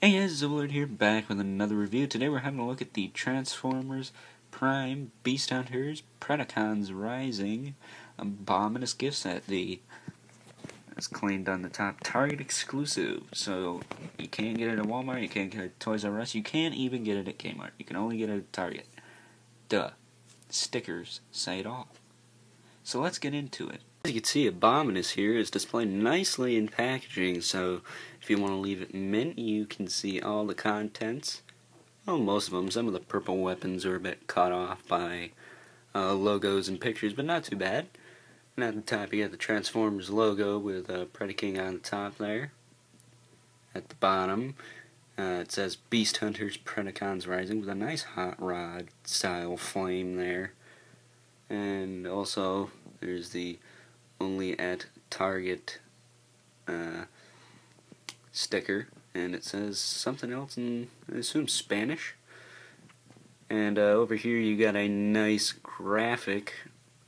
Hey guys, Zoolord here, back with another review. Today we're having a look at the Transformers Prime Beast Hunters Predacons Rising Abominus gift set. It's claimed on the top, Target exclusive. So you can't get it at Walmart, you can't get it at Toys R Us, you can't even get it at Kmart. You can only get it at Target. Duh. Stickers say it all. So let's get into it. As you can see, Abominus here is displayed nicely in packaging, so if you want to leave it mint, you can see all the contents. Well, most of them. Some of the purple weapons are a bit cut off by logos and pictures, but not too bad. And at the top you got the Transformers logo with Predacons on the top there. At the bottom it says Beast Hunters Predacons Rising with a nice hot rod style flame there. And also there's the only at Target sticker, and it says something else in, I assume, Spanish. And over here you got a nice graphic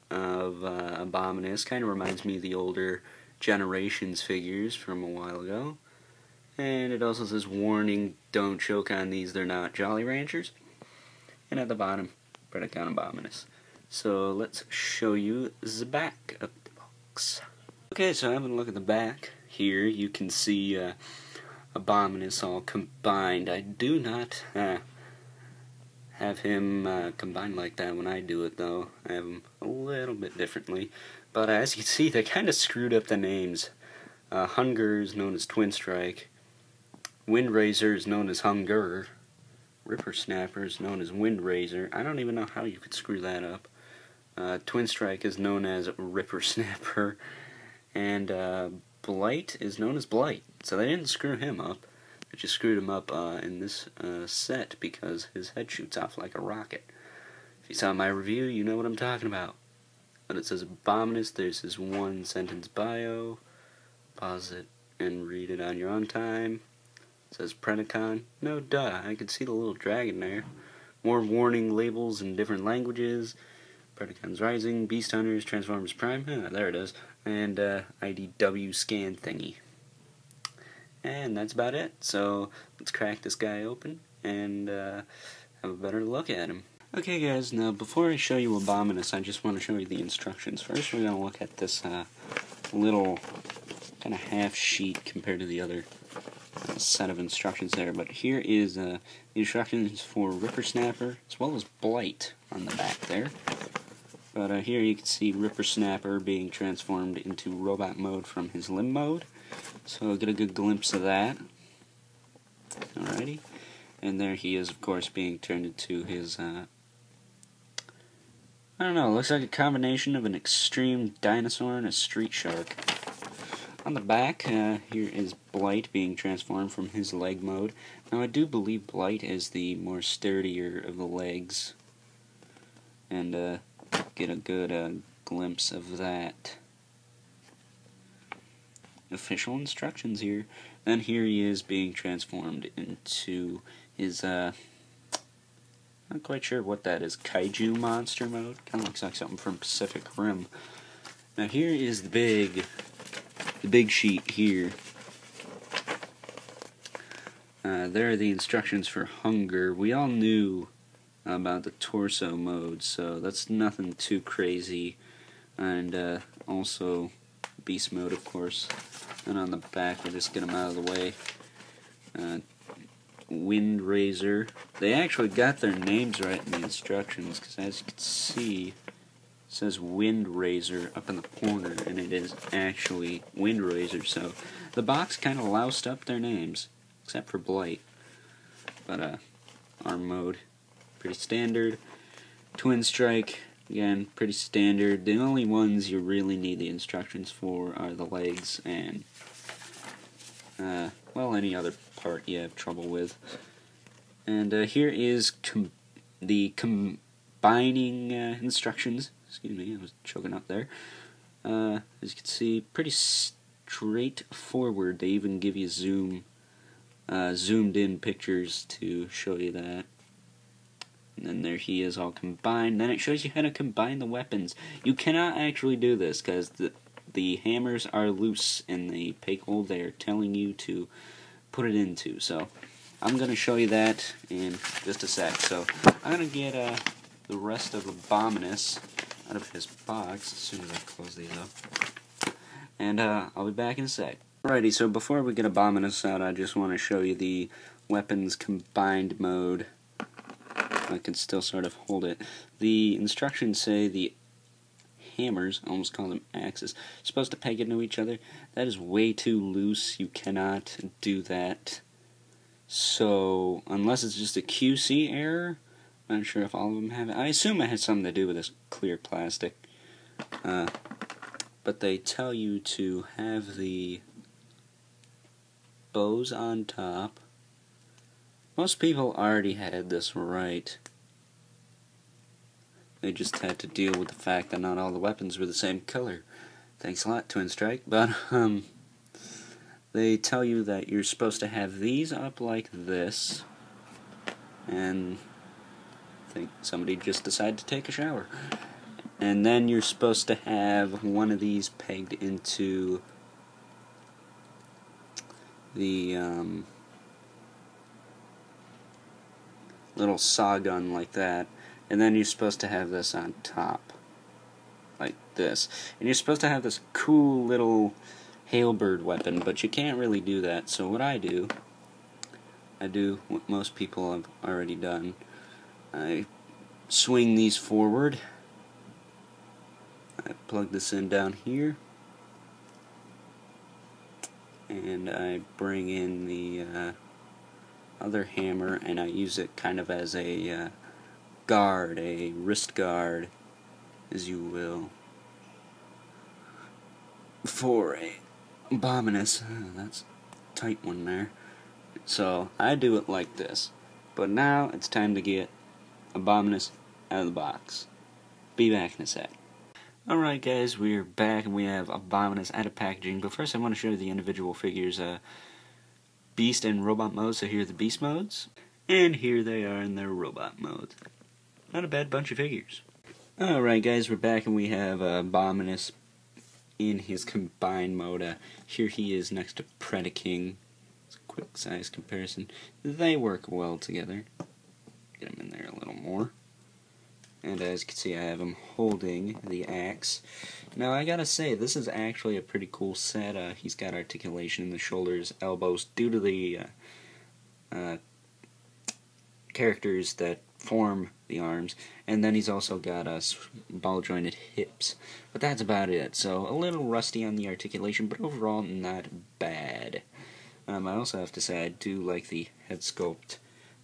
of Abominus. Kind of reminds me of the older Generations figures from a while ago. And it also says, warning, don't choke on these, they're not Jolly Ranchers. And at the bottom, Predacon Abominus. So let's show you the back of the box. Okay, so having a look at the back here, you can see Abominus all combined. I do not have him combined like that when I do it, though. I have him a little bit differently. But as you can see, they kind of screwed up the names. Hunger is known as Twin Strike. Windrazor is known as Hunger. Ripper Snapper is known as Windrazor. I don't even know how you could screw that up. Twin Strike is known as Ripper Snapper, and Blight is known as Blight. So they didn't screw him up, they just screwed him up in this set because his head shoots off like a rocket. If you saw my review, you know what I'm talking about. But it says Abominus, there's his one sentence bio. Pause it and read it on your own time. It says Predacon. No duh, I could see the little dragon there. More warning labels in different languages. Predacons Rising, Beast Hunters, Transformers Prime, there it is, and IDW scan thingy. And that's about it, so let's crack this guy open and have a better look at him. Okay guys, now before I show you Abominus, I just want to show you the instructions. First we're going to look at this little kind of half sheet compared to the other set of instructions there, but here is the instructions for Ripper Snapper as well as Blight on the back there. But here you can see Ripper Snapper being transformed into robot mode from his limb mode. So get a good glimpse of that. Alrighty. And there he is, of course, being turned into his, I don't know, looks like a combination of an extreme dinosaur and a street shark. On the back, here is Blight being transformed from his leg mode. Now I do believe Blight is the more sturdier of the legs. And, get a good glimpse of that. Official instructions here. Then here he is being transformed into his, not quite sure what that is, Kaiju monster mode. Kind of looks like something from Pacific Rim. Now here is the big sheet here. There are the instructions for Hunger. We all knew about the torso mode, so that's nothing too crazy. And also beast mode, of course. And on the back, we'll just get them out of the way. Windrazor. They actually got their names right in the instructions, because as you can see, it says Windrazor up in the corner, and it is actually Windrazor. So the box kind of loused up their names, except for Blight. But arm mode, pretty standard. Twin Strike, again, pretty standard. The only ones you really need the instructions for are the legs and, well, any other part you have trouble with. And here is the combining instructions. Excuse me, I was choking up there. As you can see, pretty straightforward. They even give you zoomed in pictures to show you that. And then there he is all combined. Then it shows you how to combine the weapons. You cannot actually do this because the hammers are loose in the peg hole they're telling you to put it into. So I'm going to show you that in just a sec. So I'm going to get the rest of Abominus out of his box as soon as I close these up. And I'll be back in a sec. Alrighty, so before we get Abominus out, I just want to show you the weapons combined mode. I can still sort of hold it. The instructions say the hammers, I almost call them axes, supposed to peg into each other. That is way too loose. You cannot do that. So, unless it's just a QC error, I'm not sure if all of them have it. I assume it has something to do with this clear plastic. But they tell you to have the bows on top. Most people already had this right. They just had to deal with the fact that not all the weapons were the same color. Thanks a lot, Twin Strike. But, they tell you that you're supposed to have these up like this. And I think somebody just decided to take a shower. And then you're supposed to have one of these pegged into the, little saw gun like that, and then you're supposed to have this on top like this, and you're supposed to have this cool little halberd weapon, but you can't really do that. So what I do what most people have already done. I swing these forward, I plug this in down here, and I bring in the other hammer, and I use it kind of as a guard, a wrist guard, as you will, for a Abominus. That's a tight one there. So I do it like this. But now it's time to get Abominus out of the box. Be back in a sec. Alright guys, we're back and we have Abominus out of packaging. But first I want to show you the individual figures. Beast and robot modes. So here are the beast modes, and here they are in their robot mode. Not a bad bunch of figures. Alright guys, we're back and we have Abominus in his combined mode. Here he is next to Predacons. It's a quick size comparison. They work well together. Get him in there a little more. And as you can see, I have him holding the axe. Now, I gotta say, this is actually a pretty cool set. He's got articulation in the shoulders, elbows, due to the characters that form the arms. And then he's also got ball-jointed hips. But that's about it. So, a little rusty on the articulation, but overall not bad. I also have to say, I do like the head sculpt.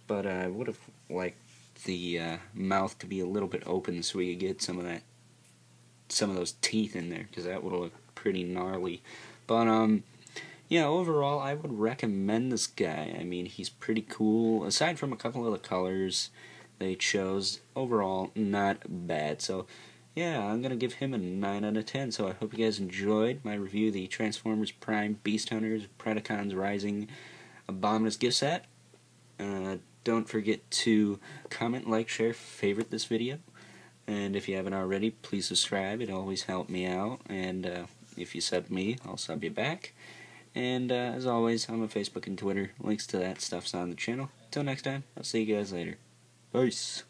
But I would have liked the mouth to be a little bit open so we could get some of those teeth in there, because that would look pretty gnarly. But yeah, overall I would recommend this guy. I mean, he's pretty cool. Aside from a couple of the colors they chose, overall not bad. So yeah, I'm gonna give him a 9 out of 10. So I hope you guys enjoyed my review of the Transformers Prime Beast Hunters Predacons Rising Abominus gift set. Don't forget to comment, like, share, favorite this video. And if you haven't already, please subscribe. It always helps me out. And if you sub me, I'll sub you back. And as always, I'm on Facebook and Twitter. Links to that stuff's on the channel. Till next time, I'll see you guys later. Peace.